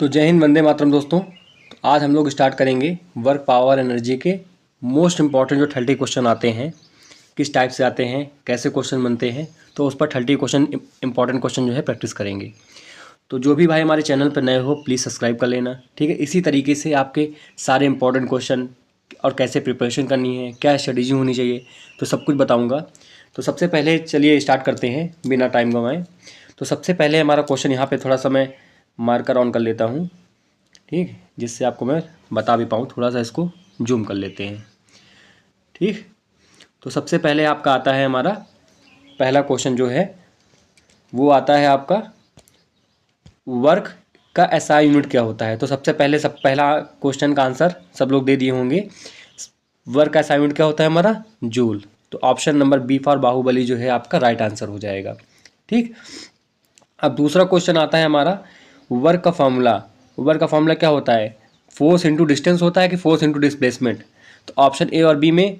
तो जय हिंद, वंदे मातरम दोस्तों। तो आज हम लोग स्टार्ट करेंगे वर्क पावर एनर्जी के मोस्ट इंपॉर्टेंट जो 30 क्वेश्चन आते हैं, किस टाइप से आते हैं, कैसे क्वेश्चन बनते हैं, तो उस पर 30 क्वेश्चन इंपॉर्टेंट क्वेश्चन जो है प्रैक्टिस करेंगे। तो जो भी भाई हमारे चैनल पर नए हो प्लीज़ सब्सक्राइब कर लेना, ठीक है। इसी तरीके से आपके सारे इंपॉर्टेंट क्वेश्चन और कैसे प्रिपरेशन करनी है, क्या स्ट्रेटेजी होनी चाहिए, तो सब कुछ बताऊँगा। तो सबसे पहले चलिए स्टार्ट करते हैं बिना टाइम गंवाए। तो सबसे पहले हमारा क्वेश्चन यहाँ पे थोड़ा सा मैं मार्कर ऑन कर लेता हूँ, ठीक, जिससे आपको मैं बता भी पाऊँ। थोड़ा सा इसको जूम कर लेते हैं, ठीक। तो सबसे पहले आपका आता है, हमारा पहला क्वेश्चन जो है वो आता है आपका वर्क का एसआई यूनिट क्या होता है। तो सबसे पहले पहला क्वेश्चन का आंसर सब लोग दे दिए होंगे। वर्क का एसआई यूनिट क्या होता है हमारा, जूल। तो option number B for Baahubali जो है आपका राइट आंसर हो जाएगा, ठीक। अब दूसरा क्वेश्चन आता है हमारा वर्क का फॉर्मूला। वर्क का फॉर्मूला क्या होता है, फोर्स इंटू डिस्टेंस होता है कि फोर्स इंटू डिस्प्लेसमेंट। तो ऑप्शन ए और बी में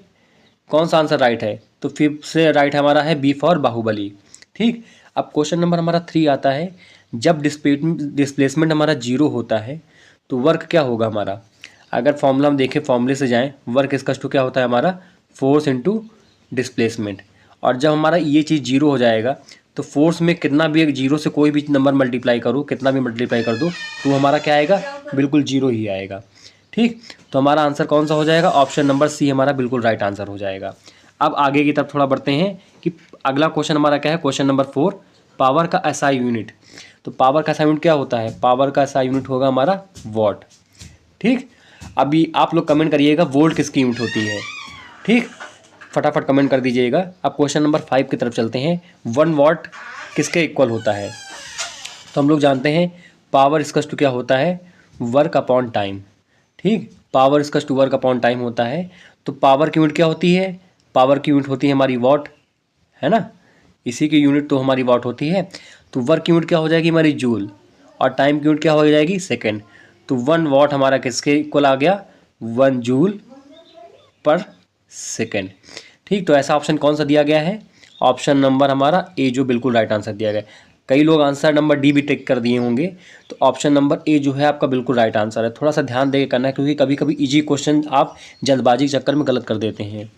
कौन सा आंसर राइट है, तो फिर से राइट हमारा है बी फॉर बाहुबली, ठीक। अब क्वेश्चन नंबर हमारा 3 आता है, जब डिस्प्लेसमेंट हमारा 0 होता है तो वर्क क्या होगा हमारा। अगर फॉर्मूला हम देखें, फॉर्मूले से जाएं, वर्क इसका टू क्या होता है हमारा, फोर्स इंटू डिस्प्लेसमेंट। और जब हमारा ये चीज़ 0 हो जाएगा तो फोर्स में कितना भी, एक 0 से कोई भी नंबर मल्टीप्लाई करो, कितना भी मल्टीप्लाई कर दो, तो हमारा क्या आएगा, बिल्कुल 0 ही आएगा, ठीक। तो हमारा आंसर कौन सा हो जाएगा, ऑप्शन नंबर सी हमारा बिल्कुल राइट आंसर हो जाएगा। अब आगे की तरफ थोड़ा बढ़ते हैं कि अगला क्वेश्चन हमारा क्या है, क्वेश्चन नंबर 4, पावर का एसआई यूनिट। तो पावर का एसआई यूनिट क्या होता है, पावर का एसआई यूनिट होगा हमारा वॉट, ठीक। अभी आप लोग कमेंट करिएगा वोल्ट किसकी यूनिट होती है, ठीक, फटाफट कमेंट कर दीजिएगा। अब क्वेश्चन नंबर 5 की तरफ चलते हैं, 1 वॉट किसके इक्वल होता है। तो हम लोग जानते हैं पावर इसका क्या होता है, वर्क अपॉन टाइम, ठीक। पावर इसका वर्क अपॉन टाइम होता है। तो पावर की यूनिट क्या होती है, पावर की यूनिट होती है हमारी वॉट, है ना, इसी की यूनिट तो हमारी वॉट होती है। तो वर्क की यूनिट क्या हो जाएगी हमारी जूल, और टाइम की यूनिट क्या हो जाएगी सेकेंड। तो 1 वॉट हमारा किसके इक्वल आ गया, 1 जूल पर सेकेंड, ठीक। तो ऐसा ऑप्शन कौन सा दिया गया है, ऑप्शन नंबर हमारा ए जो बिल्कुल राइट आंसर दिया गया है। कई लोग आंसर नंबर डी भी टिक कर दिए होंगे, तो ऑप्शन नंबर ए जो है आपका बिल्कुल राइट आंसर है। थोड़ा सा ध्यान दे के करना है, क्योंकि कभी कभी इजी क्वेश्चन आप जल्दबाजी के चक्कर में गलत कर देते हैं।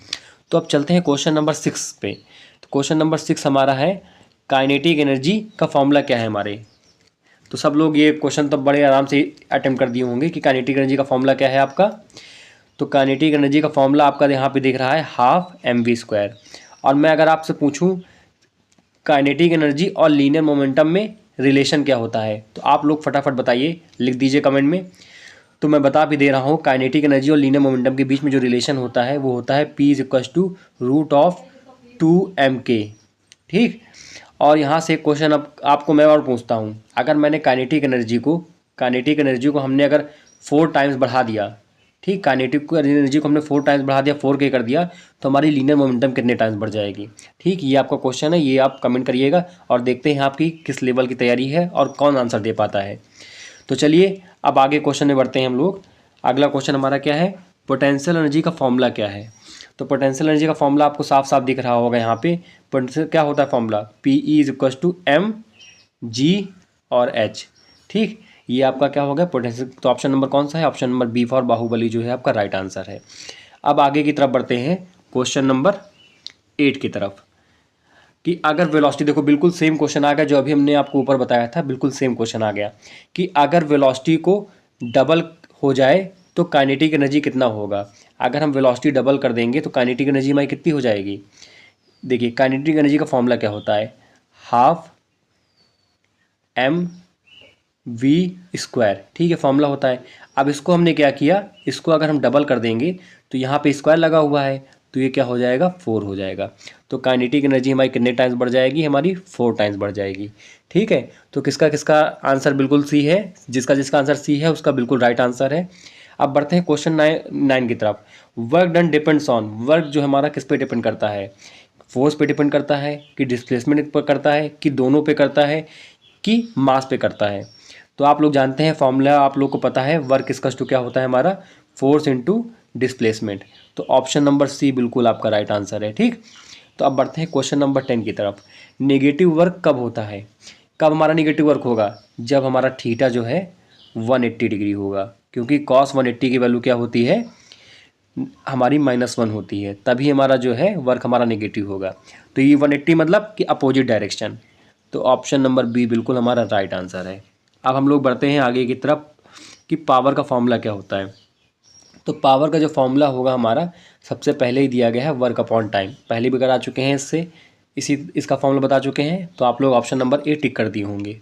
तो अब चलते हैं क्वेश्चन नंबर 6 पे। तो क्वेश्चन नंबर 6 हमारा है, काइनेटिक एनर्जी का फॉर्मूला क्या है हमारे। तो सब लोग ये क्वेश्चन तो बड़े आराम से अटेम्प्ट कर दिए होंगे कि काइनेटिक एनर्जी का फॉर्मूला क्या है आपका। तो काइनेटिक एनर्जी का फॉर्मूला आपका यहाँ पे दिख रहा है ½ mv²। और मैं अगर आपसे पूछूं काइनेटिक एनर्जी और लीनियर मोमेंटम में रिलेशन क्या होता है, तो आप लोग फटाफट बताइए, लिख दीजिए कमेंट में। तो मैं बता भी दे रहा हूँ, काइनेटिक एनर्जी और लीनियर मोमेंटम के बीच में जो रिलेशन होता है वो होता है P = √2mk, ठीक। और यहाँ से क्वेश्चन अब आपको मैं और पूछता हूँ, अगर मैंने काइनेटिक एनर्जी को हमने अगर 4 टाइम्स बढ़ा दिया, ठीक, काइनेटिक एनर्जी को हमने 4 टाइम्स बढ़ा दिया, 4k कर दिया, तो हमारी लीनियर मोमेंटम कितने टाइम्स बढ़ जाएगी, ठीक। ये आपका क्वेश्चन है, ये आप कमेंट करिएगा और देखते हैं आपकी किस लेवल की तैयारी है और कौन आंसर दे पाता है। तो चलिए अब आगे क्वेश्चन में बढ़ते हैं हम लोग। अगला क्वेश्चन हमारा क्या है, पोटेंशियल एनर्जी का फॉर्मूला क्या है। तो पोटेंशियल एनर्जी का फॉर्मूला आपको साफ साफ दिख रहा होगा यहाँ पे। पोटेंशियल क्या होता है फॉर्मूला, PE = mg और h, ठीक। ये आपका क्या होगा पोटेंशियल। तो ऑप्शन नंबर कौन सा है, option number B for Baahubali जो है आपका राइट आंसर है। अब आगे की तरफ बढ़ते हैं क्वेश्चन नंबर 8 की तरफ, कि अगर वेलोसिटी, देखो बिल्कुल सेम क्वेश्चन आ गया जो अभी हमने आपको ऊपर बताया था, बिल्कुल सेम क्वेश्चन आ गया कि अगर वेलोसिटी को डबल हो जाए तो काइनेटिक एनर्जी कितना होगा। अगर हम वेलोसिटी डबल कर देंगे तो काइनेटिक एनर्जी हमारी कितनी हो जाएगी। देखिए काइनेटिक एनर्जी का फॉर्मूला क्या होता है, ½ mv², ठीक है, फॉर्मूला होता है। अब इसको हमने क्या किया, इसको अगर हम डबल कर देंगे तो यहाँ पे स्क्वायर लगा हुआ है, तो ये क्या हो जाएगा 4 हो जाएगा। तो काइनेटिक एनर्जी हमारी कितने टाइम्स बढ़ जाएगी, हमारी 4 टाइम्स बढ़ जाएगी, ठीक है। तो किसका किसका आंसर बिल्कुल सी है, जिसका जिसका आंसर सी है उसका बिल्कुल राइट आंसर है। अब बढ़ते हैं क्वेश्चन 9 की तरफ। Work done depends on, work जो हमारा किस पे डिपेंड करता है, फोर्स पे डिपेंड करता है कि डिस्प्लेसमेंट पर करता है कि दोनों पे करता है कि मास पे करता है। तो आप लोग जानते हैं फॉर्मूला, आप लोग को पता है वर्क इसका क्या होता है हमारा, फोर्स इंटू डिस्प्लेसमेंट। तो ऑप्शन नंबर सी बिल्कुल आपका राइट आंसर है, ठीक। तो अब बढ़ते हैं क्वेश्चन नंबर 10 की तरफ। नेगेटिव वर्क कब होता है, कब हमारा नेगेटिव वर्क होगा, जब हमारा थीटा जो है 180 डिग्री होगा, क्योंकि cos 180 की वैल्यू क्या होती है, हमारी -1 होती है, तभी हमारा जो है वर्क हमारा नेगेटिव होगा। तो ये 180 मतलब कि अपोजिट डायरेक्शन। तो ऑप्शन नंबर बी बिल्कुल हमारा राइट आंसर है। अब हम लोग बढ़ते हैं आगे की तरफ कि पावर का फॉर्मूला क्या होता है। तो पावर का जो फॉर्मूला होगा हमारा, सबसे पहले ही दिया गया है वर्क अपॉन टाइम, पहले भी करा चुके हैं इसका फॉर्मूला बता चुके हैं, तो आप लोग ऑप्शन नंबर ए टिक कर दिए होंगे।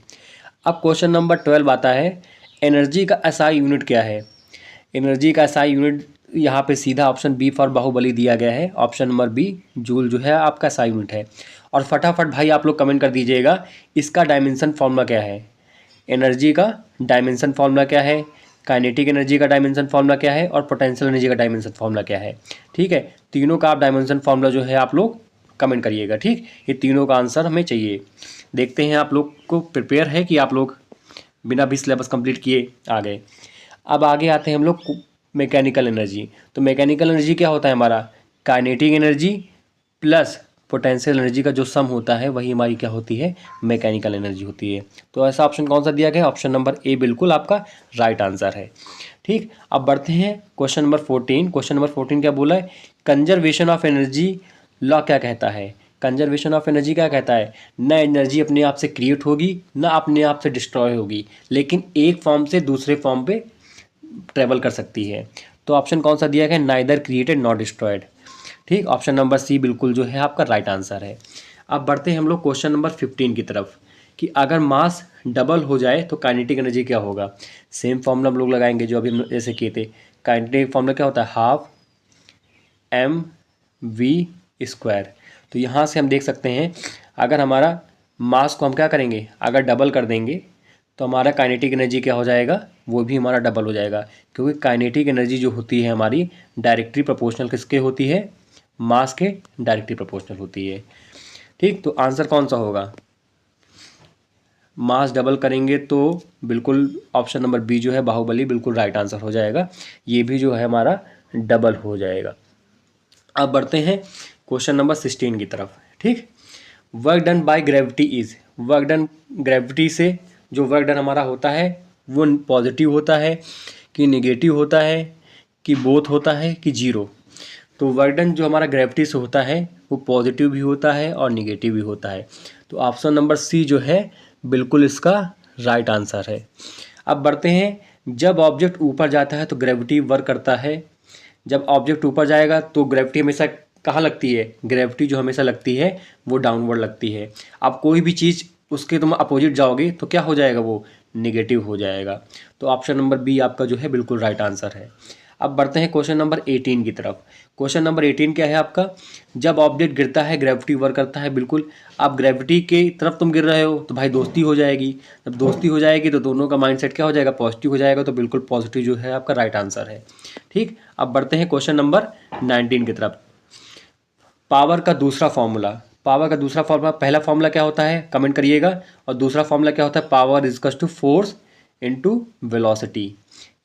अब क्वेश्चन नंबर 12 आता है, एनर्जी का एसआई यूनिट क्या है। एनर्जी का एसआई यूनिट यहाँ पे सीधा ऑप्शन बी फॉर बाहुबली दिया गया है, ऑप्शन नंबर बी जूल जो है आपका एसआई यूनिट है। और फटाफट भाई आप लोग कमेंट कर दीजिएगा इसका डायमेंशन फॉर्मूला क्या है, एनर्जी का डायमेंशन फॉर्मूला क्या है, काइनेटिक एनर्जी का डायमेंशन फॉर्मूला क्या है, और पोटेंशियल एनर्जी का डायमेंशन फॉर्मूला क्या है। ठीक है, तीनों का आप डायमेंशन फॉर्मूला जो है आप लोग कमेंट करिएगा। ठीक, ये तीनों का आंसर हमें चाहिए। देखते हैं आप लोग को प्रिपेयर है कि आप लोग बिना भी सिलेबस कंप्लीट किए आ गए। अब आगे आते हैं हम लोग मैकेनिकल एनर्जी। तो मैकेनिकल एनर्जी क्या होता है हमारा, kinetic energy plus potential energy का जो सम होता है वही हमारी क्या होती है, मैकेनिकल एनर्जी होती है। तो ऐसा ऑप्शन कौन सा दिया गया है, ऑप्शन नंबर ए बिल्कुल आपका राइट आंसर है। ठीक, अब बढ़ते हैं क्वेश्चन नंबर 14। क्वेश्चन नंबर 14 क्या बोला है, कंजर्वेशन ऑफ एनर्जी लॉ क्या कहता है। कंजर्वेशन ऑफ एनर्जी क्या कहता है, न एनर्जी अपने आप से क्रिएट होगी न अपने आप से डिस्ट्रॉय होगी, लेकिन एक फॉर्म से दूसरे फॉर्म पे ट्रेवल कर सकती है। तो ऑप्शन कौन सा दिया गया है, नाइदर क्रिएटेड नॉट डिस्ट्रॉयड। ठीक, ऑप्शन नंबर सी बिल्कुल जो है आपका राइट आंसर है। अब बढ़ते हैं हम लोग क्वेश्चन नंबर 15 की तरफ कि अगर मास डबल हो जाए तो काइनेटिक एनर्जी क्या होगा। सेम फॉर्मूला हम लोग लगाएंगे जो अभी हम जैसे किए थे। काइनेटिक फॉर्मूला क्या होता है, हाफ mv²। तो यहाँ से हम देख सकते हैं अगर हमारा मास को हम क्या करेंगे, अगर डबल कर देंगे तो हमारा काइनेटिक एनर्जी क्या हो जाएगा, वो भी हमारा डबल हो जाएगा, क्योंकि काइनेटिक एनर्जी जो होती है हमारी डायरेक्टली प्रोपोर्शनल किसके होती है, मास के डायरेक्टली प्रोपोर्शनल होती है। ठीक, तो आंसर कौन सा होगा, मास डबल करेंगे तो बिल्कुल ऑप्शन नंबर बी जो है बाहुबली बिल्कुल राइट आंसर हो जाएगा, ये भी जो है हमारा डबल हो जाएगा। अब बढ़ते हैं क्वेश्चन नंबर 16 की तरफ। ठीक, work done by gravity is, work done gravity से जो वर्क डन हमारा होता है वो पॉजिटिव होता है कि नेगेटिव होता है कि बोथ होता है कि जीरो। तो वर्क डन जो हमारा ग्रेविटी से होता है वो पॉजिटिव भी होता है और निगेटिव भी होता है। तो ऑप्शन नंबर सी जो है बिल्कुल इसका राइट आंसर है। अब बढ़ते हैं, जब ऑब्जेक्ट ऊपर जाता है तो ग्रेविटी वर्क करता है, जब ऑब्जेक्ट ऊपर जाएगा तो ग्रेविटी हमेशा कहाँ लगती है, ग्रेविटी जो हमेशा लगती है वो डाउनवर्ड लगती है। अब कोई भी चीज़ उसके तुम अपोजिट जाओगे तो क्या हो जाएगा, वो निगेटिव हो जाएगा। तो ऑप्शन नंबर बी आपका जो है बिल्कुल राइट आंसर है। अब बढ़ते हैं क्वेश्चन नंबर 18 की तरफ। क्वेश्चन नंबर 18 क्या है आपका, जब ऑब्जेक्ट गिरता है ग्रेविटी वर्क करता है। बिल्कुल, आप ग्रेविटी की तरफ तुम गिर रहे हो तो भाई दोस्ती हो जाएगी, जब दोस्ती हो जाएगी तो दोनों का माइंडसेट क्या हो जाएगा, पॉजिटिव हो जाएगा। तो बिल्कुल पॉजिटिव जो है आपका राइट आंसर है। ठीक, अब बढ़ते हैं क्वेश्चन नंबर 19 की तरफ। पावर का दूसरा फॉर्मूला, पावर का दूसरा फॉर्मूला, पहला फॉर्मूला क्या होता है कमेंट करिएगा, और दूसरा फॉर्मूला क्या होता है, power is equals to force into velocity.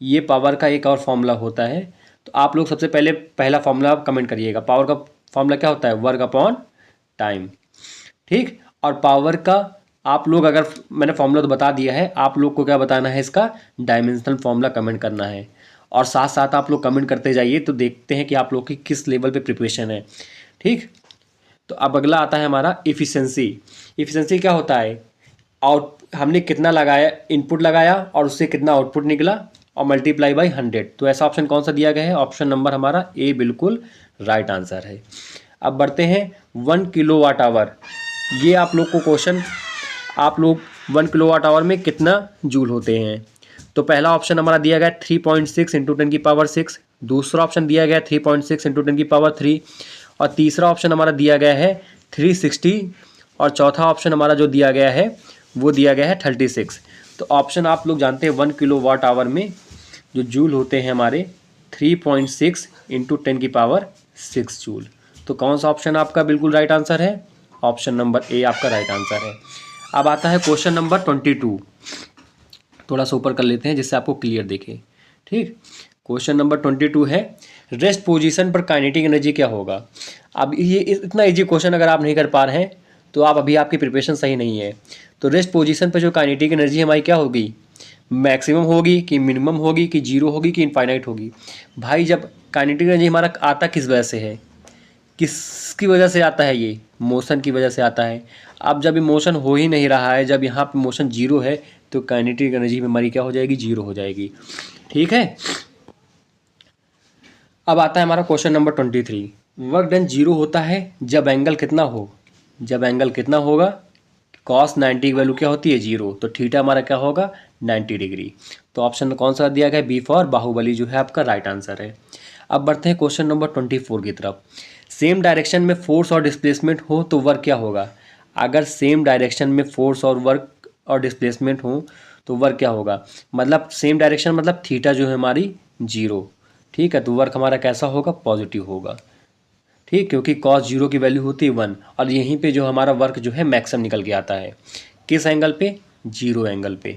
ये पावर का एक और फॉर्मूला होता है। तो आप लोग सबसे पहले पहला फॉर्मूला कमेंट करिएगा। पावर का फॉर्मूला क्या होता है, वर्क अपॉन टाइम। ठीक, और पावर का आप लोग, अगर मैंने फॉर्मूला तो बता दिया है, आप लोग को क्या बताना है, इसका डायमेंशनल फॉर्मूला कमेंट करना है। और साथ साथ आप लोग कमेंट करते जाइए तो देखते हैं कि आप लोग की किस लेवल पे प्रिपरेशन है। ठीक, तो अब अगला आता है हमारा इफ़िशेंसी। इफ़िशेंसी क्या होता है, हमने कितना लगाया, इनपुट लगाया और उससे कितना आउटपुट निकला और मल्टीप्लाई बाई 100। तो ऐसा ऑप्शन कौन सा दिया गया है, ऑप्शन नंबर हमारा ए बिल्कुल राइट आंसर है। अब बढ़ते हैं 1 किलोवाट आवर। ये आप लोग को क्वेश्चन, आप लोग 1 किलोवाट आवर में कितना जूल होते हैं। तो पहला ऑप्शन हमारा दिया गया 3.6 इंटू 10 की पावर 6, दूसरा ऑप्शन दिया गया 3.6 इंटू 10 की पावर 3, और तीसरा ऑप्शन हमारा दिया गया है 360, और चौथा ऑप्शन हमारा जो दिया गया है वो दिया गया है 36। तो ऑप्शन आप लोग जानते हैं 1 किलोवाट आवर में जो जूल होते हैं हमारे 3.6 इंटू 10 की पावर 6 जूल। तो कौन सा ऑप्शन आपका बिल्कुल राइट आंसर है, ऑप्शन नंबर ए आपका राइट आंसर है। अब आता है क्वेश्चन नंबर 22। थोड़ा सा ऊपर कर लेते हैं जिससे आपको क्लियर दिखे। ठीक, क्वेश्चन नंबर 22 है, रेस्ट पोजीशन पर काइनेटिक एनर्जी क्या होगा। अब ये इतना इजी क्वेश्चन अगर आप नहीं कर पा रहे हैं तो आप अभी आपकी प्रिपरेशन सही नहीं है। तो रेस्ट पोजीशन पर जो काइनेटिक एनर्जी हमारी क्या होगी, मैक्सिमम होगी कि मिनिमम होगी कि जीरो होगी कि इनफाइनाइट होगी। भाई जब काइनेटिक एनर्जी हमारा आता किस वजह से है, किसकी वजह से आता है, ये मोशन की वजह से आता है। अब जब मोशन हो ही नहीं रहा है, जब यहाँ पे मोशन जीरो है, तो काइनेटिक एनर्जी हमारी क्या हो जाएगी, जीरो हो जाएगी। ठीक है। अब आता है हमारा question number 23। Work done zero होता है जब एंगल कितना हो, जब एंगल कितना होगा, cos 90 की वैल्यू क्या होती है, जीरो, तो थीटा हमारा क्या होगा, 90 डिग्री। तो ऑप्शन कौन सा दिया गया, बी फॉर बाहुबली जो है आपका राइट आंसर है। अब बढ़ते हैं क्वेश्चन नंबर 24 की तरफ। सेम डायरेक्शन में फोर्स और डिस्प्लेसमेंट हो तो वर्क क्या होगा। अगर सेम डायरेक्शन में फोर्स और वर्क और डिस्प्लेसमेंट हो तो वर्क क्या होगा, मतलब सेम डायरेक्शन मतलब थीटा जो है हमारी जीरो। ठीक है, तो वर्क हमारा कैसा होगा, पॉजिटिव होगा। ठीक, क्योंकि कॉस जीरो की वैल्यू होती है 1, और यहीं पे जो हमारा वर्क जो है मैक्सिमम निकल के आता है, किस एंगल पे, जीरो एंगल पे।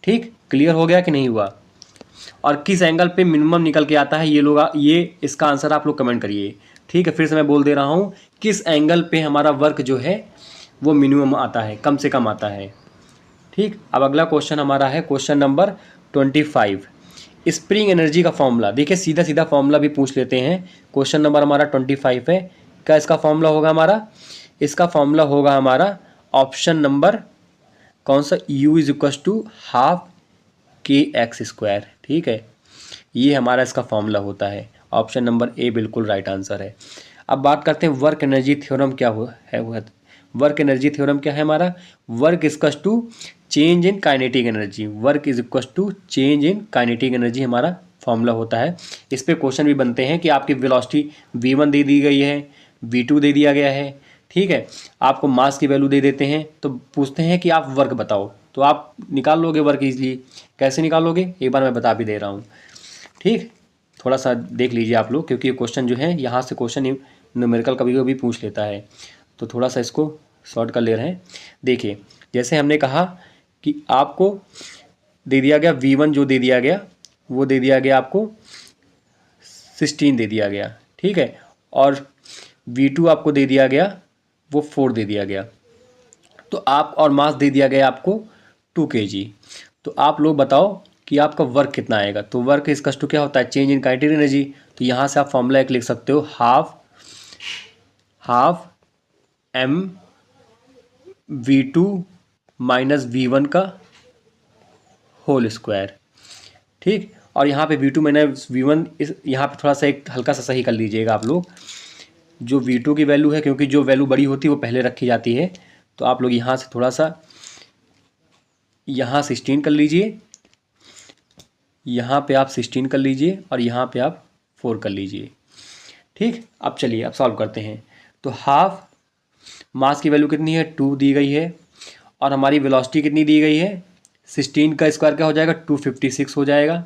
ठीक, क्लियर हो गया कि नहीं हुआ। और किस एंगल पे मिनिमम निकल के आता है, ये लोग, ये इसका आंसर आप लोग कमेंट करिए। ठीक है, फिर से मैं बोल दे रहा हूँ, किस एंगल पे हमारा वर्क जो है वो मिनिमम आता है, कम से कम आता है। ठीक, अब अगला क्वेश्चन हमारा है क्वेश्चन नंबर 25। स्प्रिंग एनर्जी का फॉर्मूला, देखिए सीधा सीधा फॉर्मूला भी पूछ लेते हैं। क्वेश्चन नंबर हमारा 25 है, क्या इसका फॉर्मूला होगा हमारा, इसका फॉर्मूला होगा हमारा ऑप्शन नंबर कौन सा, U is equal to half kx²। ठीक है, ये हमारा इसका फॉर्मूला होता है। ऑप्शन नंबर ए बिल्कुल राइट आंसर है। अब बात करते हैं वर्क एनर्जी थ्योरम क्या है। वर्क एनर्जी थ्योरम क्या है हमारा, work equal to change in kinetic energy, work is equal to change in kinetic energy हमारा फॉर्मूला होता है। इस पे क्वेश्चन भी बनते हैं कि आपकी वेलोसिटी v1 दे दी गई है, v2 दे दिया गया है। ठीक है, आपको मास की वैल्यू दे देते हैं, तो पूछते हैं कि आप वर्क बताओ, तो आप निकाल लोगे वर्क इजली। कैसे निकालोगे, एक बार मैं बता भी दे रहा हूँ। ठीक, थोड़ा सा देख लीजिए आप लोग, क्योंकि ये क्वेश्चन जो है यहाँ से क्वेश्चन न्यूमेरिकल कभी कभी पूछ लेता है, तो थोड़ा सा इसको शॉर्ट कर ले रहे हैं। देखिए, जैसे हमने कहा कि आपको दे दिया गया v1, जो दे दिया गया वो दे दिया गया आपको 16 दे दिया गया। ठीक है, और v2 आपको दे दिया गया वो 4 दे दिया गया, तो आप, और मास दे दिया गया आपको 2 kg। तो आप लोग बताओ कि आपका वर्क कितना आएगा। तो वर्क इसका टू क्या होता है, चेंज इन काइनेटिक एनर्जी। तो यहाँ से आप फॉर्मूला एक लिख सकते हो, half m v2 minus v1 का होल स्क्वायर। ठीक, और यहाँ पे v2 माइनस v1, इस यहाँ पे थोड़ा सा एक हल्का सा सही कर लीजिएगा आप लोग, जो v2 की वैल्यू है, क्योंकि जो वैल्यू बड़ी होती है वो पहले रखी जाती है, तो आप लोग यहाँ से थोड़ा सा यहाँ 16 कर लीजिए, यहाँ पे आप 16 कर लीजिए, और यहाँ पे आप 4 कर लीजिए। ठीक, अब चलिए अब सॉल्व करते हैं। तो हाफ मास की वैल्यू कितनी है, 2 दी गई है, और हमारी वेलोसिटी कितनी दी गई है, 16 का स्क्वायर क्या हो जाएगा, 256 हो जाएगा।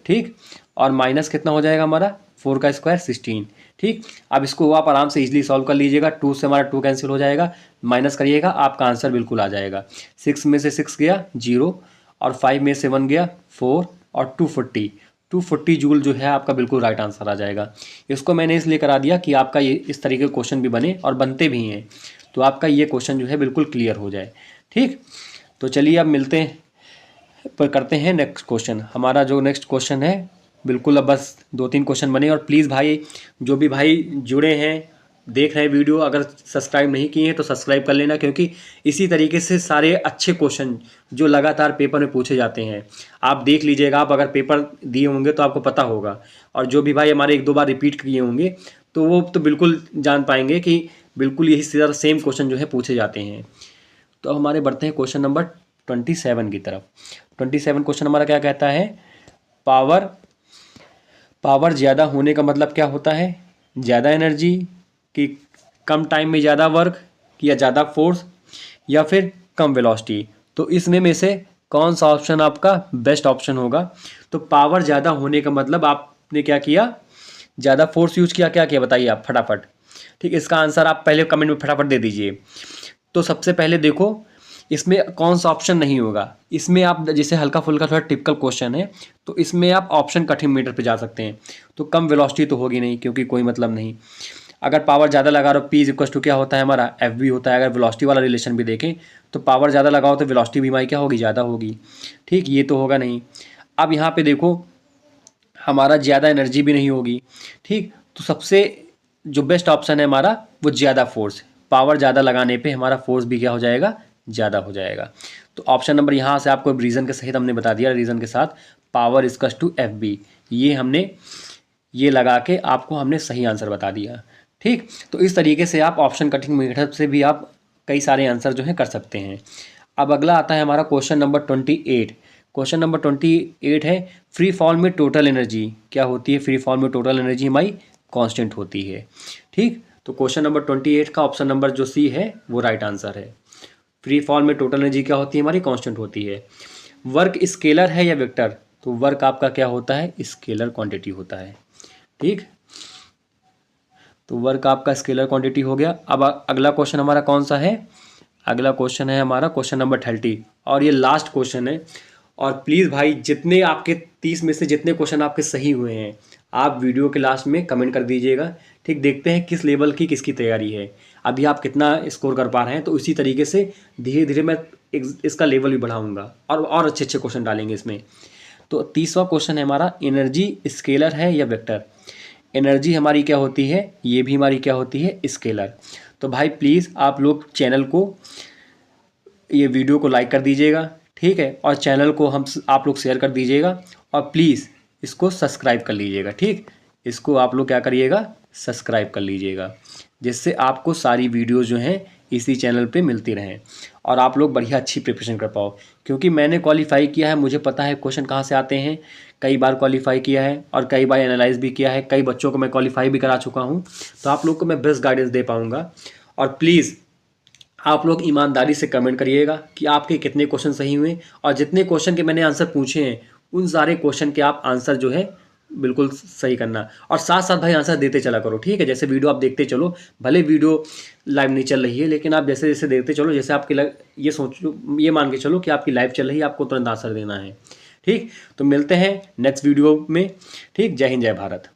ठीक, और माइनस कितना हो जाएगा हमारा, 4 का स्क्वायर 16। ठीक, अब इसको आप आराम से इजीली सॉल्व कर लीजिएगा। 2 से हमारा 2 कैंसिल हो जाएगा, माइनस करिएगा, आपका आंसर बिल्कुल आ जाएगा। 6 में से 6 गया 0, और 5 में से 1 गया 4, और 240 जूल जो है आपका बिल्कुल राइट आंसर आ जाएगा। इसको मैंने इसलिए करा दिया कि आपका ये इस तरीके के क्वेश्चन भी बने, और बनते भी हैं, तो आपका ये क्वेश्चन जो है बिल्कुल क्लियर हो जाए। ठीक, तो चलिए अब मिलते हैं, पर करते हैं नेक्स्ट क्वेश्चन। हमारा जो नेक्स्ट क्वेश्चन है, बिल्कुल अब बस 2-3 क्वेश्चन बने, और प्लीज़ भाई, जो भी भाई जुड़े हैं, देख रहे हैं वीडियो, अगर सब्सक्राइब नहीं किए हैं तो सब्सक्राइब कर लेना, क्योंकि इसी तरीके से सारे अच्छे क्वेश्चन जो लगातार पेपर में पूछे जाते हैं, आप देख लीजिएगा। आप अगर पेपर दिए होंगे तो आपको पता होगा, और जो भी भाई हमारे 1-2 बार रिपीट किए होंगे तो वो तो बिल्कुल जान पाएंगे कि बिल्कुल यही सेम क्वेश्चन जो है पूछे जाते हैं। तो हमारे बढ़ते हैं क्वेश्चन नंबर 27 की तरफ। 27 क्वेश्चन हमारा क्या कहता है, पावर ज़्यादा होने का मतलब क्या होता है, ज़्यादा एनर्जी, कि कम टाइम में ज़्यादा वर्क, या ज़्यादा फोर्स, या फिर कम वेलोसिटी। तो इसमें में से कौन सा ऑप्शन आपका बेस्ट ऑप्शन होगा। तो पावर ज़्यादा होने का मतलब आपने क्या किया, ज़्यादा फोर्स यूज किया, क्या किया बताइए आप फटाफट। ठीक, इसका आंसर आप पहले कमेंट में फटाफट दे दीजिए। तो सबसे पहले देखो इसमें कौन सा ऑप्शन नहीं होगा। इसमें आप जैसे हल्का फुल्का थोड़ा टिपिकल क्वेश्चन है, तो इसमें आप ऑप्शन कठिन मीटर पे जा सकते हैं। तो कम वेलोसिटी तो होगी नहीं, क्योंकि कोई मतलब नहीं। अगर पावर ज़्यादा लगा रहे हो P इक्वल टू क्या होता है हमारा FB होता है। अगर वेलोसिटी वाला रिलेशन भी देखें तो पावर ज़्यादा लगाओ तो वेलोसिटी भी हमारी क्या होगी, ज़्यादा होगी। ठीक, ये तो होगा नहीं। अब यहाँ पे देखो हमारा ज़्यादा एनर्जी भी नहीं होगी। ठीक, तो सबसे जो बेस्ट ऑप्शन है हमारा वो ज़्यादा फोर्स। पावर ज़्यादा लगाने पे हमारा फोर्स भी क्या हो जाएगा, ज़्यादा हो जाएगा। तो ऑप्शन नंबर यहाँ से आपको रीज़न के सहित हमने बता दिया, रीज़न के साथ पावर इक्वल टू FB, ये हमने ये लगा के आपको हमने सही आंसर बता दिया। ठीक, तो इस तरीके से आप ऑप्शन कटिंग मेथड से भी आप कई सारे आंसर जो हैं कर सकते हैं। अब अगला आता है हमारा क्वेश्चन नंबर 28। क्वेश्चन नंबर 28 है फ्री फॉल में टोटल एनर्जी क्या होती है। फ्री फॉल में टोटल एनर्जी हमारी कांस्टेंट होती है। ठीक, तो क्वेश्चन नंबर 28 का ऑप्शन नंबर जो सी है वो राइट आंसर है। फ्री फॉल में टोटल एनर्जी क्या होती है, हमारी कांस्टेंट होती है। वर्क स्केलर है या वेक्टर, तो वर्क आपका क्या होता है, स्केलर क्वांटिटी होता है। ठीक, तो वर्क आपका स्केलर क्वांटिटी हो गया। अब अगला क्वेश्चन हमारा कौन सा है, अगला क्वेश्चन है हमारा क्वेश्चन नंबर 30 और ये लास्ट क्वेश्चन है। और प्लीज़ भाई जितने आपके 30 में से जितने क्वेश्चन आपके सही हुए हैं आप वीडियो के लास्ट में कमेंट कर दीजिएगा। ठीक, देखते हैं किस लेवल की किसकी तैयारी है, अभी आप कितना स्कोर कर पा रहे हैं। तो इसी तरीके से धीरे धीरे मैं इसका लेवल भी बढ़ाऊंगा और अच्छे अच्छे क्वेश्चन डालेंगे इसमें। तो 30वां क्वेश्चन है हमारा एनर्जी स्केलर है या वेक्टर। एनर्जी हमारी क्या होती है, ये भी हमारी क्या होती है, स्केलर। तो भाई प्लीज़ आप लोग चैनल को, ये वीडियो को लाइक कर दीजिएगा। ठीक है, और चैनल को आप लोग शेयर कर दीजिएगा और प्लीज़ इसको सब्सक्राइब कर लीजिएगा। ठीक, इसको आप लोग क्या करिएगा, सब्सक्राइब कर लीजिएगा, जिससे आपको सारी वीडियो जो हैं इसी चैनल पे मिलती रहें और आप लोग बढ़िया अच्छी प्रिपरेशन कर पाओ। क्योंकि मैंने क्वालिफाई किया है, मुझे पता है क्वेश्चन कहाँ से आते हैं। कई बार क्वालिफाई किया है और कई बार एनालाइज भी किया है, कई बच्चों को मैं क्वालिफाई भी करा चुका हूँ। तो आप लोग को मैं बेस्ट गाइडेंस दे पाऊँगा। और प्लीज़ आप लोग ईमानदारी से कमेंट करिएगा कि आपके कितने क्वेश्चन सही हुए और जितने क्वेश्चन के मैंने आंसर पूछे हैं उन सारे क्वेश्चन के आप आंसर जो है बिल्कुल सही करना। और साथ साथ भाई आंसर देते चला करो। ठीक है, जैसे वीडियो आप देखते चलो, भले वीडियो लाइव नहीं चल रही है लेकिन आप जैसे जैसे देखते चलो, जैसे आपकी ये सोचो, ये मान के चलो कि आपकी लाइव चल रही है, आपको तुरंत आंसर देना है। ठीक, तो मिलते हैं नेक्स्ट वीडियो में। ठीक, जय हिंद जय भारत।